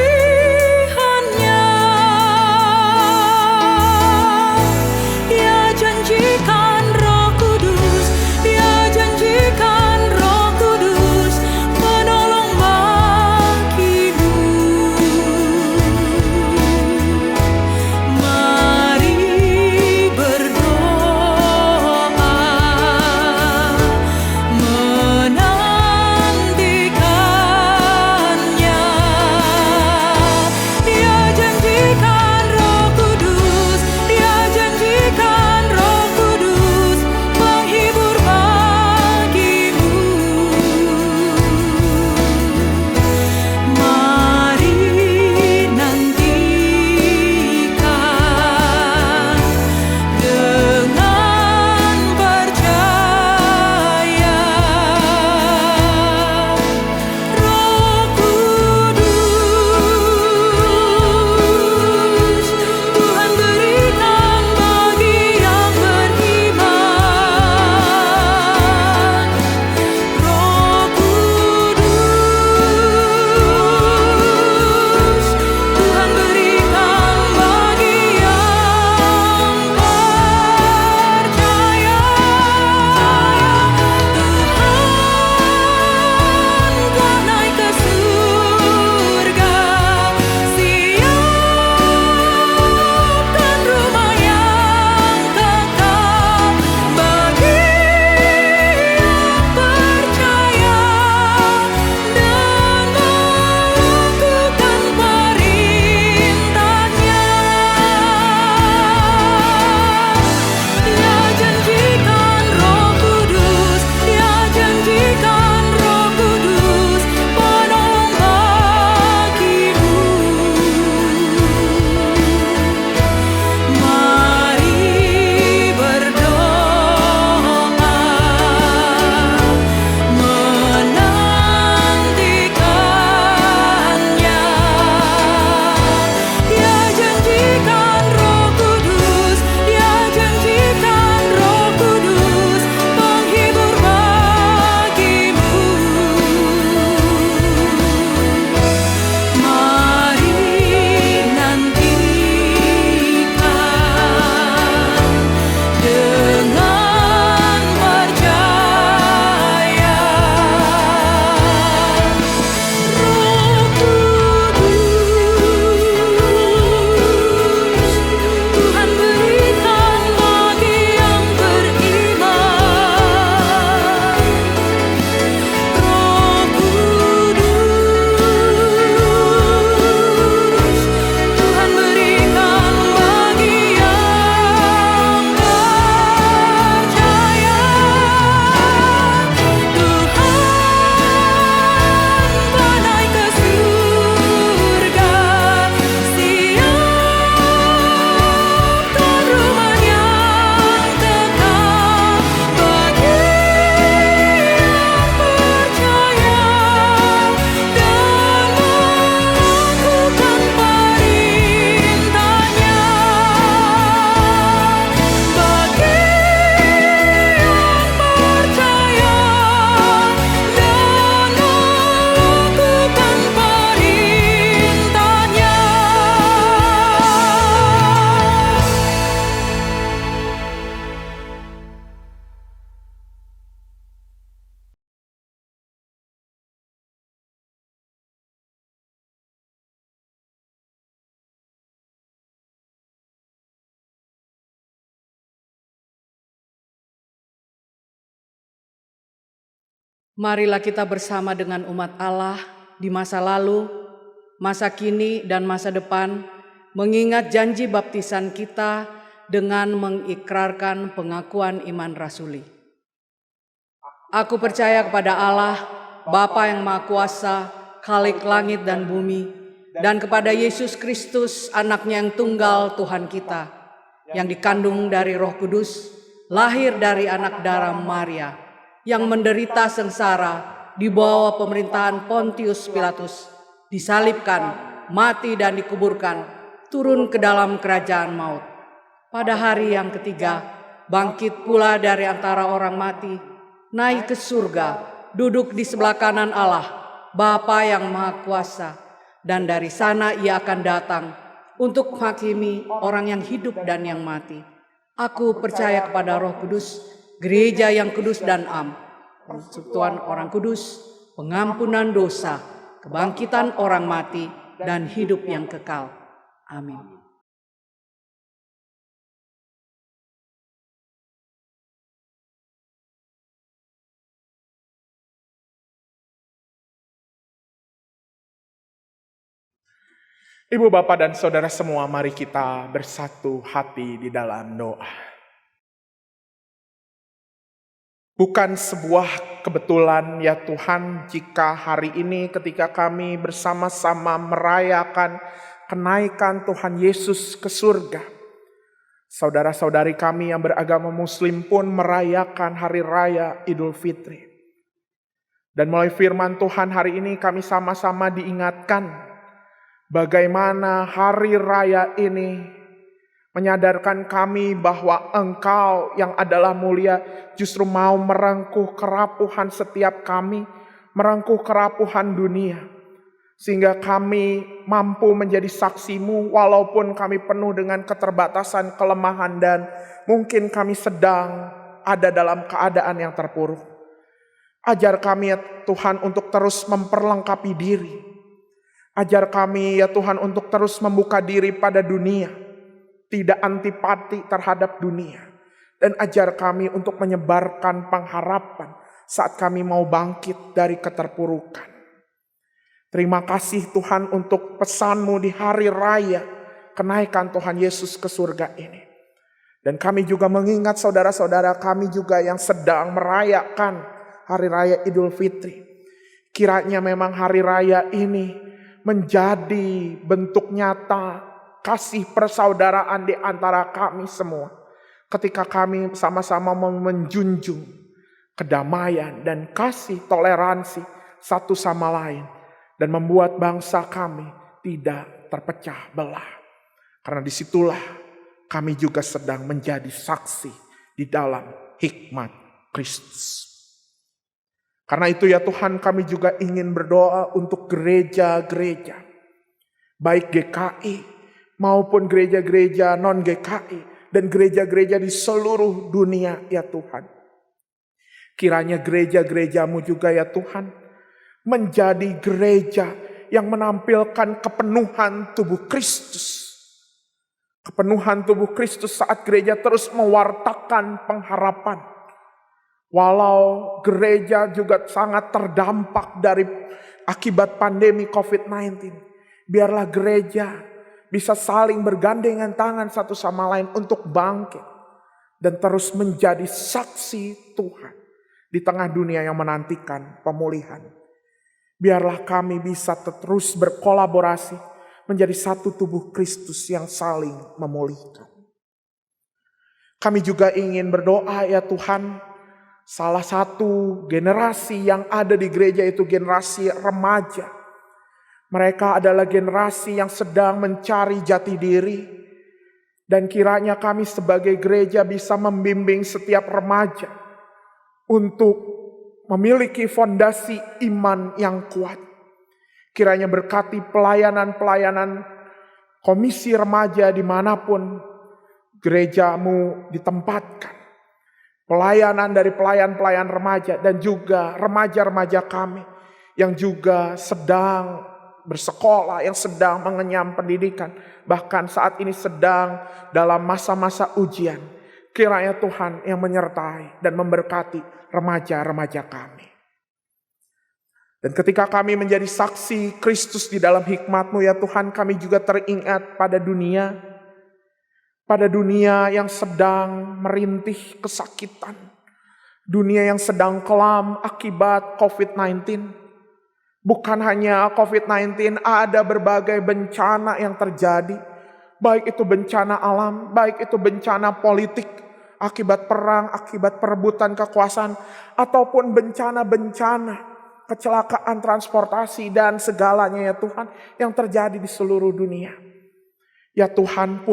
Marilah kita bersama dengan umat Allah di masa lalu, masa kini, dan masa depan, mengingat janji baptisan kita dengan mengikrarkan pengakuan iman rasuli. Aku percaya kepada Allah, Bapa yang Maha Kuasa, Khalik langit dan bumi, dan kepada Yesus Kristus, anaknya yang tunggal Tuhan kita, yang dikandung dari Roh Kudus, lahir dari anak darah Maria, yang menderita sengsara di bawah pemerintahan Pontius Pilatus, disalibkan, mati dan dikuburkan, turun ke dalam kerajaan maut. Pada hari yang ketiga, bangkit pula dari antara orang mati, naik ke surga, duduk di sebelah kanan Allah, Bapa yang Maha Kuasa, dan dari sana ia akan datang untuk menghakimi orang yang hidup dan yang mati. Aku percaya kepada Roh Kudus, gereja yang kudus dan am, persekutuan orang kudus, pengampunan dosa, kebangkitan orang mati, dan hidup yang kekal. Amin. Ibu, bapak, dan saudara semua, mari kita bersatu hati di dalam doa. Bukan sebuah kebetulan ya Tuhan, jika hari ini ketika kami bersama-sama merayakan kenaikan Tuhan Yesus ke surga, saudara-saudari kami yang beragama Muslim pun merayakan hari raya Idul Fitri. Dan melalui firman Tuhan hari ini kami sama-sama diingatkan bagaimana hari raya ini menyadarkan kami bahwa Engkau yang adalah mulia justru mau merengkuh kerapuhan setiap kami, merengkuh kerapuhan dunia. Sehingga kami mampu menjadi saksi-Mu walaupun kami penuh dengan keterbatasan, kelemahan, dan mungkin kami sedang ada dalam keadaan yang terpuruk. Ajar kami ya Tuhan untuk terus memperlengkapi diri. Ajar kami ya Tuhan untuk terus membuka diri pada dunia, tidak antipati terhadap dunia. Dan ajar kami untuk menyebarkan pengharapan saat kami mau bangkit dari keterpurukan. Terima kasih Tuhan untuk pesan-Mu di hari raya kenaikan Tuhan Yesus ke surga ini. Dan kami juga mengingat saudara-saudara kami juga yang sedang merayakan hari raya Idul Fitri. Kiranya memang hari raya ini menjadi bentuk nyata kasih persaudaraan di antara kami semua. Ketika kami sama-sama menjunjung kedamaian dan kasih toleransi satu sama lain. Dan membuat bangsa kami tidak terpecah belah. Karena disitulah kami juga sedang menjadi saksi di dalam hikmat Kristus. Karena itu ya Tuhan, kami juga ingin berdoa untuk gereja-gereja, baik GKI maupun gereja-gereja non-GKI dan gereja-gereja di seluruh dunia ya Tuhan. Kiranya gereja-gereja-Mu juga ya Tuhan menjadi gereja yang menampilkan kepenuhan tubuh Kristus. Kepenuhan tubuh Kristus saat gereja terus mewartakan pengharapan. Walau gereja juga sangat terdampak dari akibat pandemi COVID-19. Biarlah gereja bisa saling bergandengan tangan satu sama lain untuk bangkit. Dan terus menjadi saksi Tuhan di tengah dunia yang menantikan pemulihan. Biarlah kami bisa terus berkolaborasi menjadi satu tubuh Kristus yang saling memulihkan. Kami juga ingin berdoa ya Tuhan, salah satu generasi yang ada di gereja itu generasi remaja. Mereka adalah generasi yang sedang mencari jati diri. Dan kiranya kami sebagai gereja bisa membimbing setiap remaja untuk memiliki fondasi iman yang kuat. Kiranya berkati pelayanan-pelayanan komisi remaja dimanapun gereja-Mu ditempatkan. Pelayanan dari pelayan-pelayan remaja dan juga remaja-remaja kami yang juga sedang bersekolah, yang sedang mengenyam pendidikan. Bahkan saat ini sedang dalam masa-masa ujian. Kiranya Tuhan yang menyertai dan memberkati remaja-remaja kami. Dan ketika kami menjadi saksi Kristus di dalam hikmat-Mu ya Tuhan, kami juga teringat pada dunia. Pada dunia yang sedang merintih kesakitan. Dunia yang sedang kelam akibat COVID-19. Bukan hanya COVID-19, ada berbagai bencana yang terjadi. Baik itu bencana alam, baik itu bencana politik, akibat perang, akibat perebutan kekuasaan, ataupun bencana-bencana kecelakaan transportasi dan segalanya ya Tuhan yang terjadi di seluruh dunia. Ya Tuhan,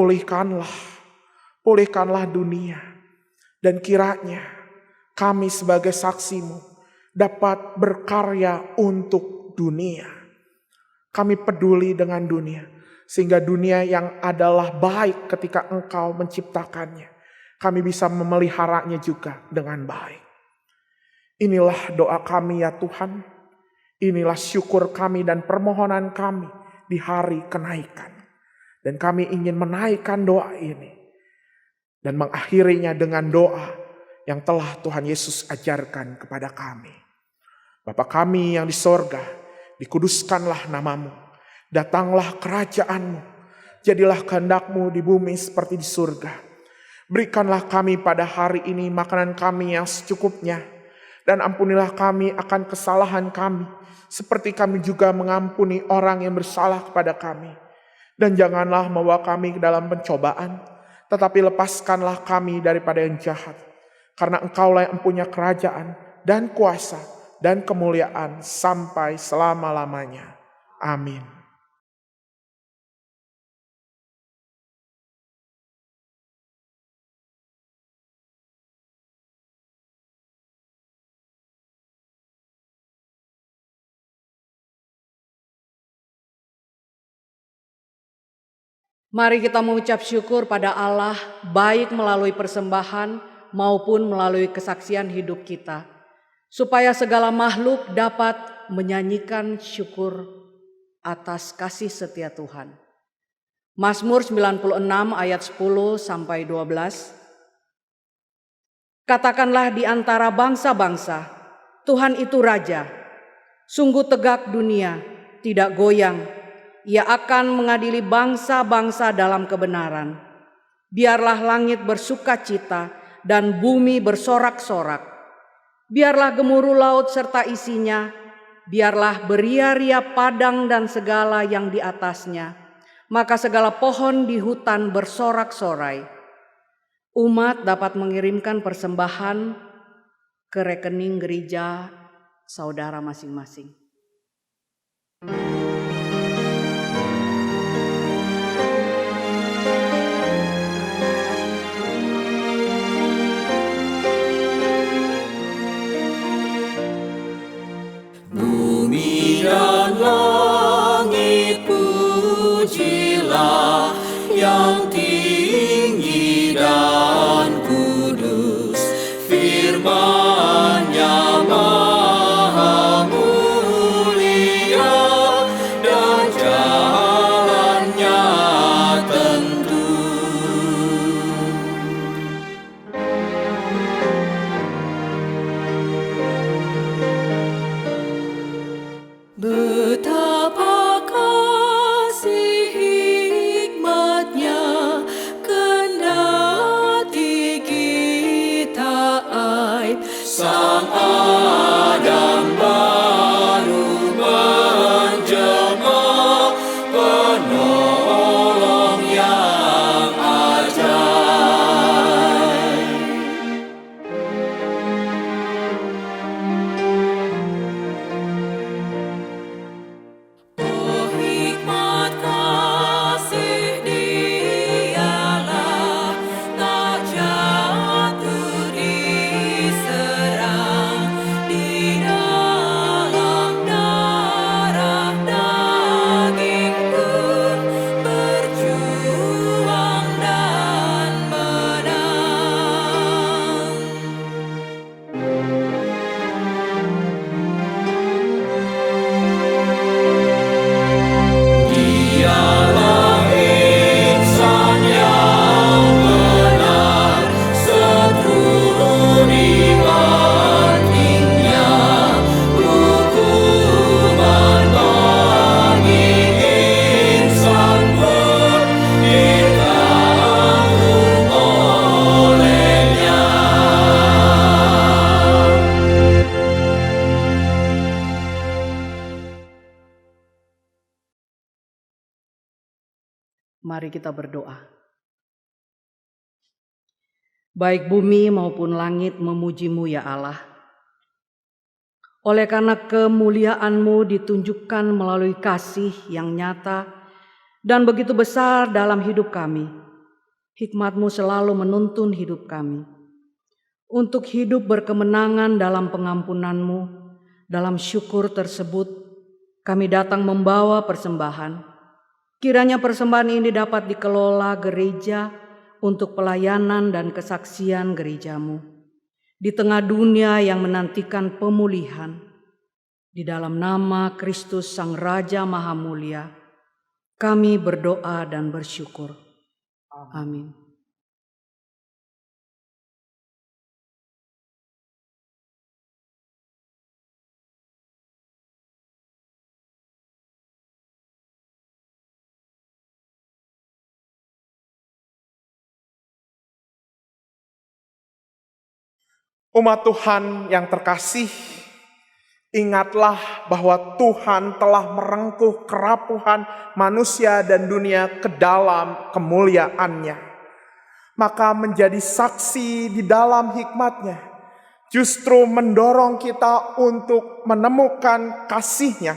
pulihkanlah dunia. Dan kiranya kami sebagai saksi-Mu dapat berkarya untuk dunia. Kami peduli dengan dunia, sehingga dunia yang adalah baik ketika Engkau menciptakannya, kami bisa memeliharanya juga dengan baik. Inilah doa kami ya Tuhan. Inilah syukur kami dan permohonan kami di hari kenaikan. Dan kami ingin menaikkan doa ini. Dan mengakhirinya dengan doa yang telah Tuhan Yesus ajarkan kepada kami. Bapa kami yang di sorga, dikuduskanlah nama-Mu. Datanglah kerajaan-Mu. Jadilah kehendak-Mu di bumi seperti di surga. Berikanlah kami pada hari ini makanan kami yang secukupnya. Dan ampunilah kami akan kesalahan kami, seperti kami juga mengampuni orang yang bersalah kepada kami. Dan janganlah membawa kami ke dalam pencobaan, tetapi lepaskanlah kami daripada yang jahat. Karena Engkaulah yang mempunyai kerajaan dan kuasa dan kemuliaan sampai selama-lamanya. Amin. Mari kita mengucap syukur pada Allah, baik melalui persembahan maupun melalui kesaksian hidup kita, supaya segala makhluk dapat menyanyikan syukur atas kasih setia Tuhan. Mazmur 96 ayat 10 sampai 12. Katakanlah di antara bangsa-bangsa, Tuhan itu Raja. Sungguh tegak dunia, tidak goyang. Ia akan mengadili bangsa-bangsa dalam kebenaran. Biarlah langit bersukacita dan bumi bersorak-sorak. Biarlah gemuruh laut serta isinya. Biarlah beria-ria padang dan segala yang di atasnya. Maka segala pohon di hutan bersorak-sorai. Umat dapat mengirimkan persembahan ke rekening gereja saudara masing-masing. Dan langit pujilah yang tinggi dan kudus, firman-Nya maha mulia, Mari kita berdoa. Baik bumi maupun langit memuji-Mu ya Allah. Oleh karena kemuliaan-Mu ditunjukkan melalui kasih yang nyata dan begitu besar dalam hidup kami, hikmat-Mu selalu menuntun hidup kami. Untuk hidup berkemenangan dalam pengampunan-Mu, dalam syukur tersebut, kami datang membawa persembahan. Kiranya persembahan ini dapat dikelola gereja untuk pelayanan dan kesaksian gereja-Mu. Di tengah dunia yang menantikan pemulihan, di dalam nama Kristus Sang Raja Maha Mulia, kami berdoa dan bersyukur. Amin. Umat Tuhan yang terkasih, ingatlah bahwa Tuhan telah merengkuh kerapuhan manusia dan dunia ke dalam kemuliaan-Nya. Maka menjadi saksi di dalam hikmat-Nya, justru mendorong kita untuk menemukan kasih-Nya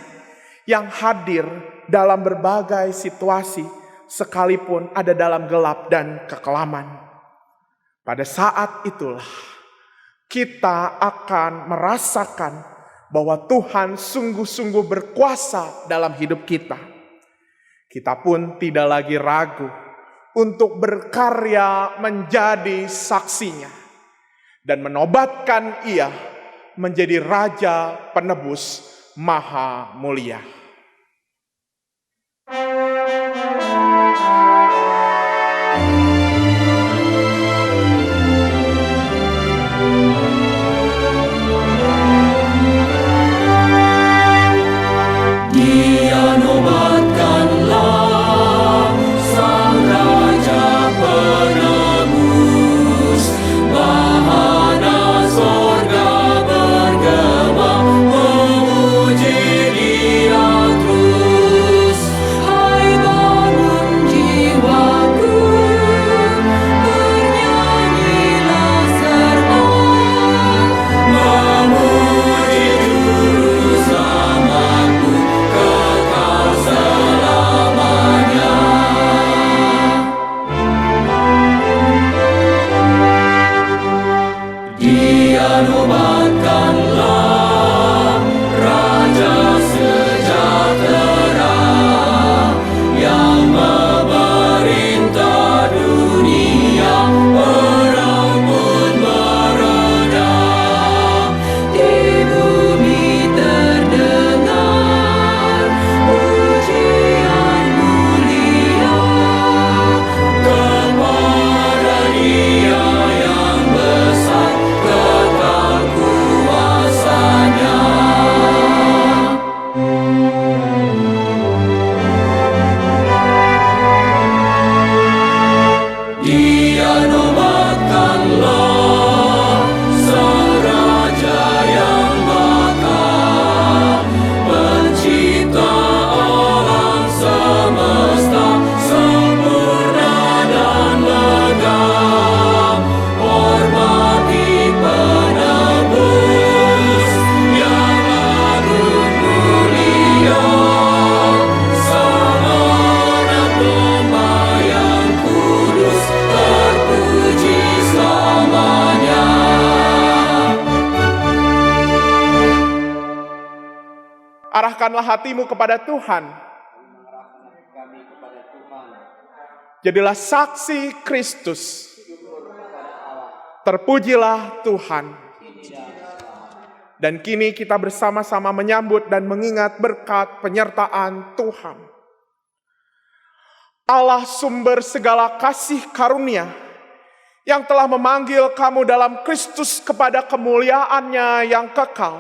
yang hadir dalam berbagai situasi, sekalipun ada dalam gelap dan kekelaman. Pada saat itulah kita akan merasakan bahwa Tuhan sungguh-sungguh berkuasa dalam hidup kita. Kita pun tidak lagi ragu untuk berkarya menjadi saksinya dan menobatkan Ia menjadi Raja Penebus Maha Mulia. Arahkanlah hatimu kepada Tuhan. Jadilah saksi Kristus. Terpujilah Tuhan. Dan kini kita bersama-sama menyambut dan mengingat berkat penyertaan Tuhan. Allah sumber segala kasih karunia, yang telah memanggil kamu dalam Kristus kepada kemuliaan-Nya yang kekal,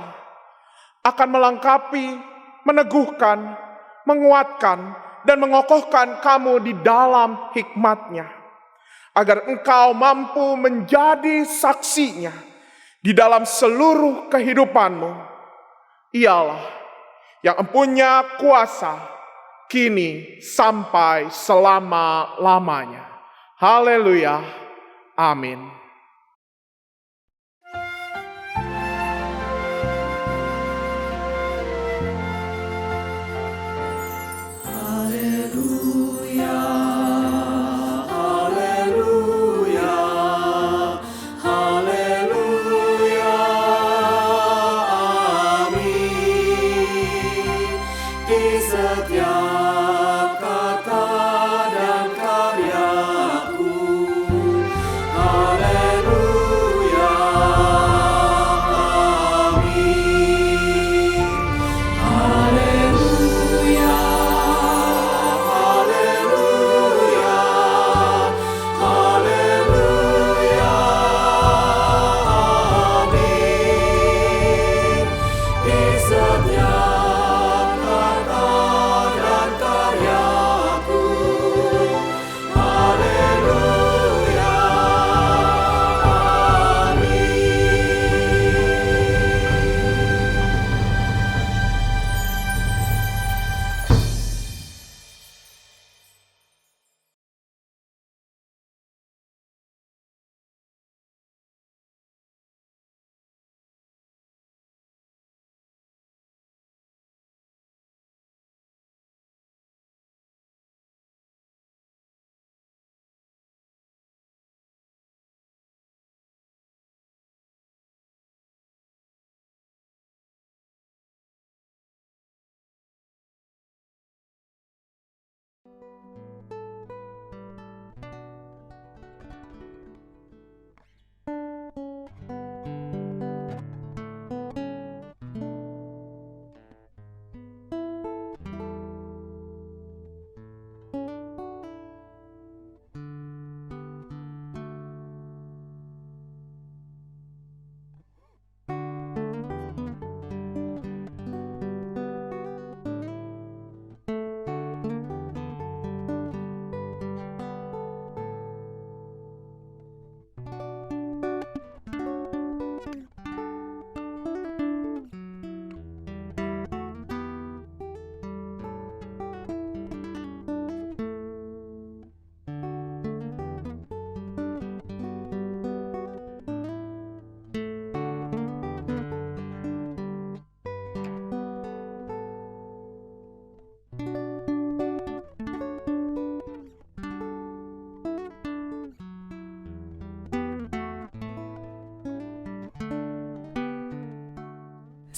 akan melengkapi, meneguhkan, menguatkan, dan mengokohkan kamu di dalam hikmat-Nya, agar engkau mampu menjadi saksinya di dalam seluruh kehidupanmu. Ialah yang empunya kuasa kini sampai selama-lamanya. Haleluya. Amin. Setiap kata dan karyaku, haleluya, amin. Haleluya, haleluya, haleluya, amin. Di setiap kata dan karyaku, haleluya,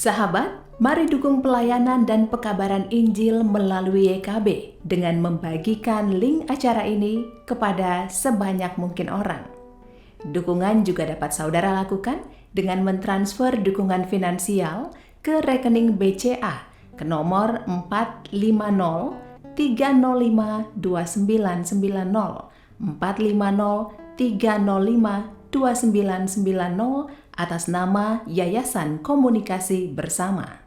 Sahabat, mari dukung pelayanan dan pekabaran Injil melalui YKB dengan membagikan link acara ini kepada sebanyak mungkin orang. Dukungan juga dapat saudara lakukan dengan mentransfer dukungan finansial ke rekening BCA ke nomor 450-305-2990, 450-305-2990 atas nama Yayasan Komunikasi Bersama.